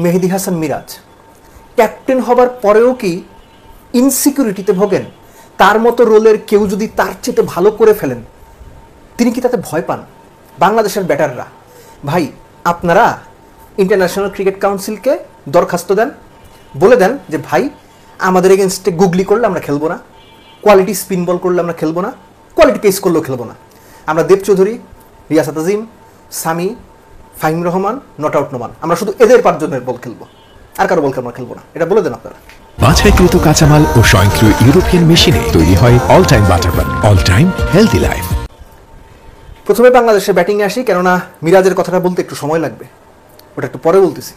মেহেদী Hasan Miraj captain হবার পরেও কি ইনসিকিউরিটিতে ভোগেন? তার মতো রোলের কেউ যদি তার চেয়ে ভালো করে ফেলেন তিনি কি তাতে ভয় পান? বাংলাদেশের ব্যাটাররা ভাই, আপনারা ইন্টারন্যাশনাল ক্রিকেট কাউন্সিলকে দরখাস্ত দেন, বলে দেন যে ভাই আমাদের এগেনস্টে গুগলি করলে আমরা খেলবো না, কোয়ালিটি স্পিন বল করলে আমরা খেলবো না, কোয়ালিটি পেস করলেও খেলবো না। আমরা দেব চৌধুরী, রিয়াসাত আজিম, সামি, ফাহিম রহমান, নট আউট নোমান, আমরা শুধু এদের 5 জনের বল খেলবো, আর কারো বল আমরা খেলবো না, এটা বলে দেন আপনারা। বাছাইকৃত কাঁচামাল ও স্বয়ংক্রিয় ইউরোপিয়ান মেশিনে তৈরি হয় all time butter bun, all time healthy life. প্রথমে বাংলাদেশে ব্যাটিংয়ে আসি, কেননা মিরাজের কথাটা বলতে একটু সময় লাগবে, ওটা একটু পরে বলতেছি।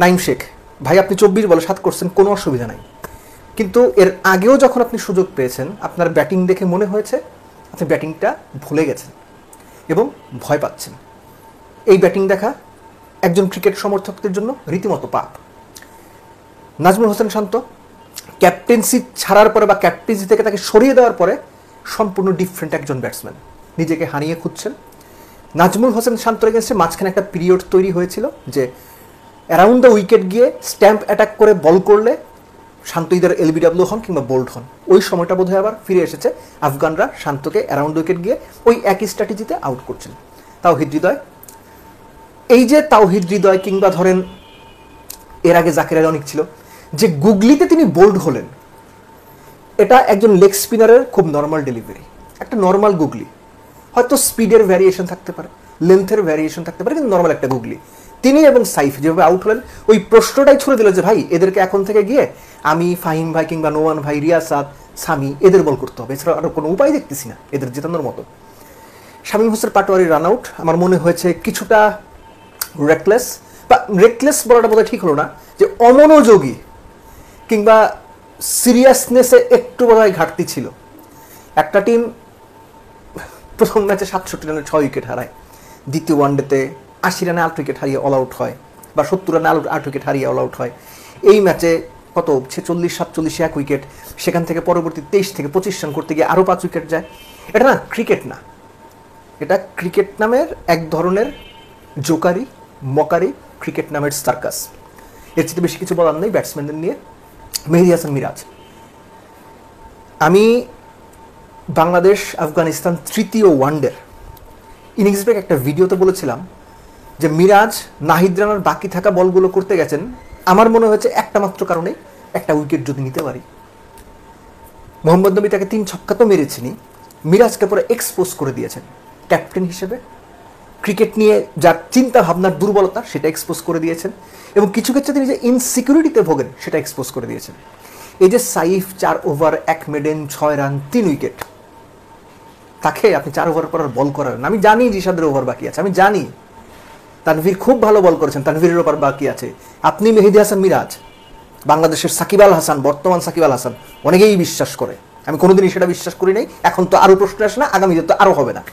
নাইম শেখ ভাই, আপনি 24 বলে 7 করছেন, কোনো অসুবিধা নাই, কিন্তু এর আগেও যখন আপনি সুযোগ পেয়েছেন আপনার ব্যাটিং দেখে মনে হয়েছে আপনি ব্যাটিংটা ভুলে গেছেন এবং ভয় পাচ্ছেন। এই ব্যাটিং দেখা একজন ক্রিকেট সমর্থকদের জন্য রীতিমতো পাপ। নাজমুল হোসেন শান্ত ক্যাপ্টেন্সি ছাড়ার পরে বা ক্যাপ্টেন্সি থেকে তাকে সরিয়ে দেওয়ার পরে সম্পূর্ণ ডিফারেন্ট একজন ব্যাটসম্যান, নিজেকে হারিয়ে খুঁজছেন। নাজমুল হোসেন শান্তর এগেন্সে মাঝখানে একটা পিরিয়ড তৈরি হয়েছিল যে অ্যারাউন্ড দ্য উইকেট গিয়ে স্ট্যাম্প অ্যাটাক করে বল করলে শান্ত ইদার এলবিডব্লিউ হন কিংবা বোল্ড হন। ওই সময়টা বোধহয় আবার ফিরে এসেছে, আফগানরা শান্তকে অ্যারাউন্ড উইকেট গিয়ে ওই একই স্ট্র্যাটেজিতে আউট করছেন। তাওহিদ হৃদয়, এই যে তাওহিদ হৃদয় কিংবা ধরেন এর আগে জাকির আলী অনেক ছিল, যে গুগলিতে তিনি বোল্ড হলেন, এটা একজন লেগ স্পিনারের খুব নর্মাল ডেলিভারি, একটা নর্মাল গুগলি, হয়তো স্পিডের ভ্যারিয়েশন থাকতে পারে, লেন্থের ভ্যারিয়েশন থাকতে পারে, কিন্তু নর্মাল একটা গুগলি। তিনি এবং সাইফ যেভাবে আউট হলেন, ওই প্রশ্নটাই ছুড়ে দিল যে ভাই এদেরকে এখন থেকে গিয়ে আমি, ফাহিম ভাই কিংবা নোমান ভাই, রিয়াসাত, সামি, এদের বল করতে হবে, এছাড়া আরও কোনো উপায় দেখতেছি না এদের জেতানোর মতো। শামীম হোসেন পাটোয়ারি রান আউট আমার মনে হয়েছে কিছুটা রেকলেস, বা রেকলেস বলাটা বোধহয় ঠিক হলো না, যে অমনোযোগী কিংবা সিরিয়াসনেসে একটু বোধহয় ঘাটতি ছিল। একটা টিম প্রথম ম্যাচে 67 রানে 6 উইকেট হারায়, দ্বিতীয় ওয়ানডেতে 80 রানে 8 উইকেট হারিয়ে অল আউট হয়, বা 70 রানে 8 উইকেট হারিয়ে অল আউট হয়। এই ম্যাচে কত 46, 47, 1 উইকেট, সেখান থেকে পরবর্তী 23 থেকে 25 রান করতে গিয়ে আরও 5 উইকেট যায়। এটা না ক্রিকেট না, এটা ক্রিকেট নামের এক ধরনের জোকারি, মকারি, ক্রিকেট নামের সার্কাস। এর চেয়ে বেশি কিছু বলার নেই ব্যাটসম্যানদের নিয়ে। মেহেদী হাসান মিরাজ, আমি বাংলাদেশ আফগানিস্তান তৃতীয় ওয়ানডের ইনিংস ব্রেক একটা ভিডিওতে বলেছিলাম যে মিরাজ নাহিদ রানার বাকি থাকা বলগুলো করতে গেছেন, আমার মনে হয়েছে একটা মাত্র কারণে, একটা উইকেট যদি নিতে পারি। মোহাম্মদ নবী তাকে 3 ছক্কা তো মেরেছেনই, মিরাজকে পরে এক্সপোজ করে দিয়েছেন ক্যাপ্টেন হিসেবে। ক্রিকেট নিয়ে যার চিন্তা ভাবনার দুর্বলতা সেটা এক্সপোজ করে দিয়েছেন, এবং কিছু ক্ষেত্রে তিনি যে ইনসিকিউরিটিতে ভোগেন সেটা এক্সপোজ করে দিয়েছেন। এই যে Saif 4 over 1 maiden 6 run 3 wicket, তাকে আপনি 4 ওভার পর বল করার, আমি জানি রিশাদের ওভার বাকি আছে, আমি জানি তানভীর খুব ভালো বল করেছেন, তানভীরের ওভার বাকি আছে। আপনি মেহেদী হাসান মিরাজ, বাংলাদেশের সাকিব আল হাসান, বর্তমান সাকিব আল হাসান, অনেকেই বিশ্বাস করে, আমি কোনোদিনই সেটা বিশ্বাস করি নাই। এখন তো আরও প্রশ্ন আসে না, আগামীতে তো আরও হবে না।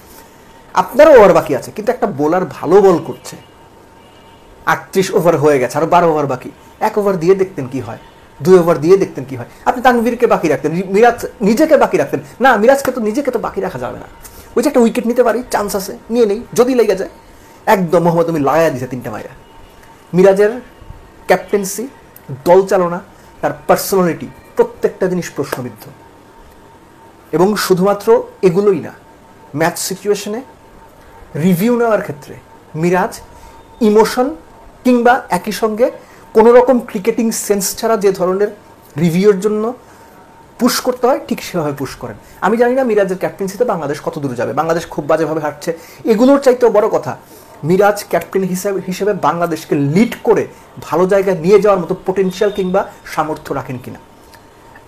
আপনারও ওভার বাকি আছে, কিন্তু একটা বোলার ভালো বল করছে, 38 ওভার হয়ে গেছে, আরো 12 ওভার বাকি, 1 ওভার দিয়ে দেখতেন কি হয়, 2 ওভার দিয়ে দেখতেন কি হয়। আপনি তানভীরকে বাকি রাখতেন, মিরাজ নিজেকে বাকি রাখতেন না, মিরাজকে তো নিজেকে তো বাকি রাখা যাবে না। ওই যে একটা উইকেট নিতে পারি, চান্স আছে, নিয়ে নেই, যদি লেগে যায় একদম মোহাম্মদ তুমি লাগাইয়া দিছে 3টা মাইরা। মিরাজের ক্যাপ্টেন্সি, দল চালনা, তার পার্সোনালিটি, প্রত্যেকটা জিনিস প্রশ্নবিদ্ধ। এবং শুধুমাত্র এগুলোই না, ম্যাচ সিচুয়েশনে রিভিউ নেওয়ার ক্ষেত্রে মিরাজ ইমোশন কিংবা একই সঙ্গে কোনো রকম ক্রিকেটিং সেন্স ছাড়া যে ধরনের রিভিউয়ের জন্য পুশ করতে হয় ঠিক সেভাবে পুশ করেন। আমি জানি না মিরাজের ক্যাপ্টেন্সিতে বাংলাদেশ কত দূর যাবে, বাংলাদেশ খুব বাজেভাবে হাঁটছে, এগুলোর চাইতেও বড় কথা মিরাজ ক্যাপ্টেন হিসেবে বাংলাদেশকে লিড করে ভালো জায়গায় নিয়ে যাওয়ার মতো পোটেনশিয়াল কিংবা সামর্থ্য রাখেন কিনা।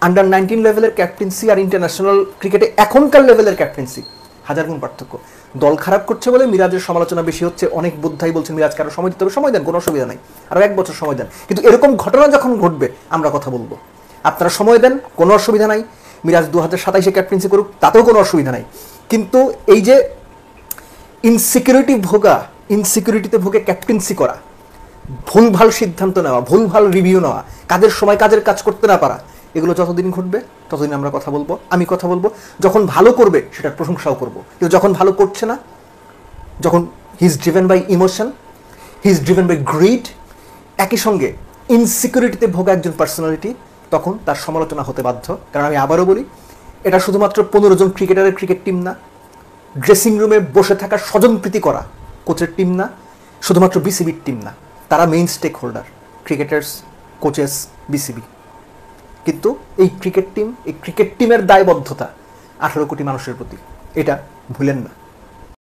আন্ডার 19 লেভেলের ক্যাপ্টেন্সি আর ইন্টারন্যাশনাল ক্রিকেটে এখনকার লেভেলের ক্যাপ্টেন্সি হাজার গুণ পার্থক্য। দল খারাপ করছে বলে মিরাজের সমালোচনা বেশি হচ্ছে, অনেক বোদ্ধাই বলছেন মিরাজকে আরও সময় দিতে হবে, সময় দেন, কোনো অসুবিধা নাই, আরও 1 বছর সময় দেন। কিন্তু এরকম ঘটনা যখন ঘটবে আমরা কথা বলবো, আপনারা সময় দেন, কোনো অসুবিধা নাই। মিরাজ 2027-এ ক্যাপ্টেন্সি করুক, তাতেও কোনো অসুবিধা নাই। কিন্তু এই যে ইনসিকিউরিটিতে ভোগে ক্যাপ্টেন্সি করা, ভুলভাল সিদ্ধান্ত নেওয়া, ভুলভাল রিভিউ নেওয়া, কাজের সময় কাজের কাজ করতে না পারা, এগুলো যতদিন ঘটবে ততদিন আমরা কথা বলবো, আমি কথা বলবো। যখন ভালো করবে সেটার প্রশংসাও করব, কিন্তু যখন ভালো করছে না, যখন he is driven by emotion, he is driven by greed, একই সঙ্গে ইনসিকিউরিটিতে ভোগা একজন পার্সোনালিটি, তখন তার সমালোচনা হতে বাধ্য। কারণ আমি আবারও বলি, এটা শুধুমাত্র 15 জন ক্রিকেটারের ক্রিকেট টিম না, ড্রেসিং রুমে বসে থাকা স্বজনপ্রীতি করা কোচের টিম না, শুধুমাত্র বিসিবির টিম না, তারা main stakeholder, cricketers, coaches, BCB. কিন্তু এই ক্রিকেট টিমের দায়বদ্ধতা 18 কোটি মানুষের প্রতি, এটা ভুলেন না।